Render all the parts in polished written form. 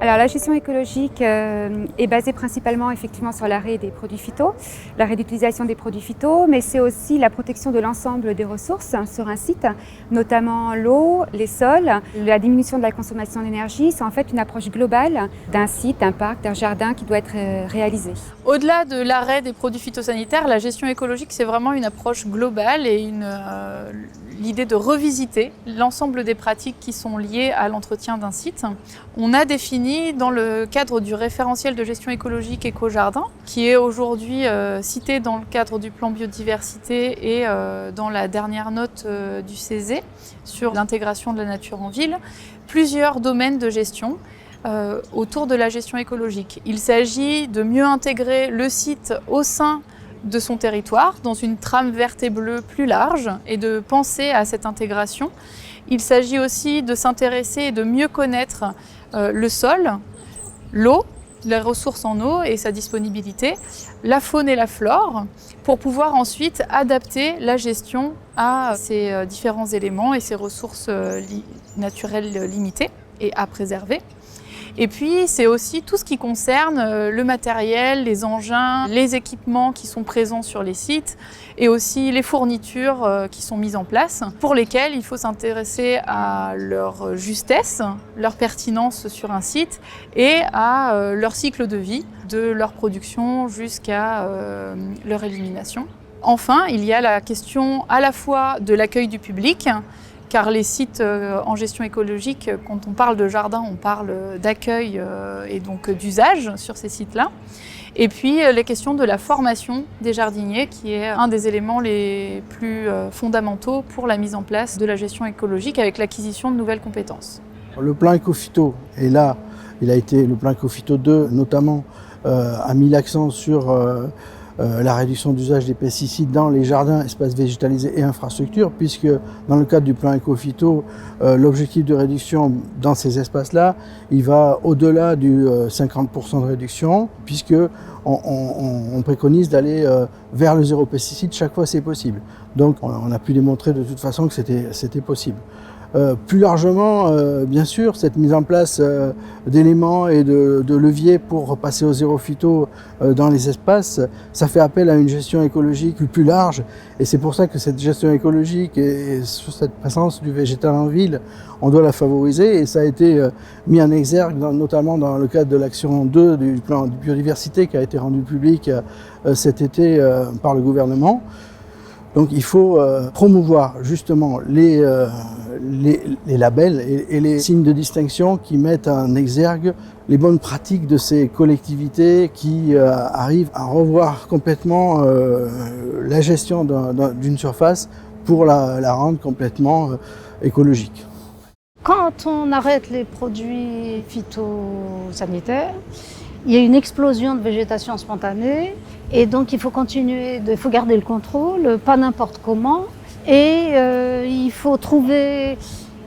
Alors la gestion écologique est basée principalement effectivement sur l'arrêt des produits phyto, l'arrêt d'utilisation des produits phyto, mais c'est aussi la protection de l'ensemble des ressources sur un site, notamment l'eau, les sols, la diminution de la consommation d'énergie. C'est en fait une approche globale d'un site, d'un parc, d'un jardin qui doit être réalisée. Au-delà de l'arrêt des produits phytosanitaires, la gestion écologique, c'est vraiment une approche globale et l'idée de revisiter l'ensemble des pratiques qui sont liées à l'entretien d'un site. On a défini dans le cadre du référentiel de gestion écologique Éco-Jardin, qui est aujourd'hui cité dans le cadre du plan biodiversité et dans la dernière note du CESE sur l'intégration de la nature en ville, plusieurs domaines de gestion autour de la gestion écologique. Il s'agit de mieux intégrer le site au sein de son territoire, dans une trame verte et bleue plus large, et de penser à cette intégration. Il s'agit aussi de s'intéresser et de mieux connaître le sol, l'eau, les ressources en eau et sa disponibilité, la faune et la flore, pour pouvoir ensuite adapter la gestion à ces différents éléments et ces ressources naturelles limitées et à préserver. Et puis, c'est aussi tout ce qui concerne le matériel, les engins, les équipements qui sont présents sur les sites et aussi les fournitures qui sont mises en place, pour lesquelles il faut s'intéresser à leur justesse, leur pertinence sur un site et à leur cycle de vie, de leur production jusqu'à leur élimination. Enfin, il y a la question à la fois de l'accueil du public, car les sites en gestion écologique, quand on parle de jardin, on parle d'accueil et donc d'usage sur ces sites-là. Et puis les questions de la formation des jardiniers, qui est un des éléments les plus fondamentaux pour la mise en place de la gestion écologique avec l'acquisition de nouvelles compétences. Le plan Ecophyto est là, le plan Ecophyto 2 notamment a mis l'accent sur la réduction d'usage des pesticides dans les jardins, espaces végétalisés et infrastructures, puisque dans le cadre du plan Ecophyto, l'objectif de réduction dans ces espaces-là, il va au-delà du 50% de réduction, puisque on préconise d'aller vers le zéro pesticide chaque fois c'est possible. Donc on a pu démontrer de toute façon que c'était possible. Plus largement, bien sûr, cette mise en place d'éléments et de leviers pour passer au zéro phyto dans les espaces, ça fait appel à une gestion écologique plus large. Et c'est pour ça que cette gestion écologique et sur cette présence du végétal en ville, on doit la favoriser. Et ça a été mis en exergue, notamment dans le cadre de l'action 2 du plan de biodiversité qui a été rendu public cet été par le gouvernement. Donc il faut promouvoir justement les labels et les signes de distinction qui mettent en exergue les bonnes pratiques de ces collectivités qui arrivent à revoir complètement la gestion d'une surface pour la rendre complètement écologique. Quand on arrête les produits phytosanitaires, il y a une explosion de végétation spontanée et donc il faut continuer, il faut garder le contrôle, pas n'importe comment, et il faut trouver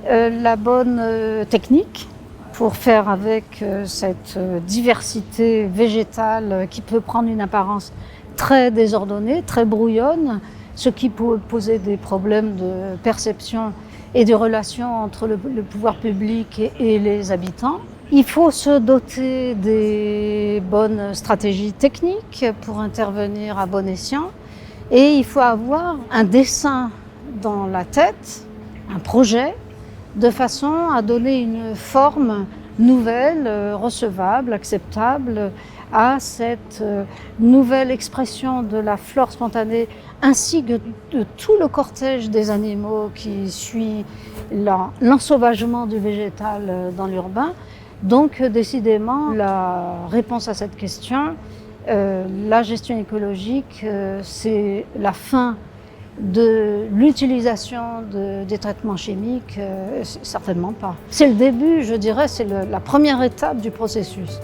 la bonne technique pour faire avec cette diversité végétale qui peut prendre une apparence très désordonnée, très brouillonne, ce qui peut poser des problèmes de perception et de relations entre le pouvoir public et les habitants. Il faut se doter des bonnes stratégies techniques pour intervenir à bon escient et il faut avoir un dessin dans la tête, un projet, de façon à donner une forme nouvelle, recevable, acceptable à cette nouvelle expression de la flore spontanée ainsi que de tout le cortège des animaux qui suit l'ensauvagement du végétal dans l'urbain. Donc décidément, la réponse à cette question, la gestion écologique, c'est la fin de l'utilisation des traitements chimiques, certainement pas. C'est le début, je dirais, c'est la première étape du processus.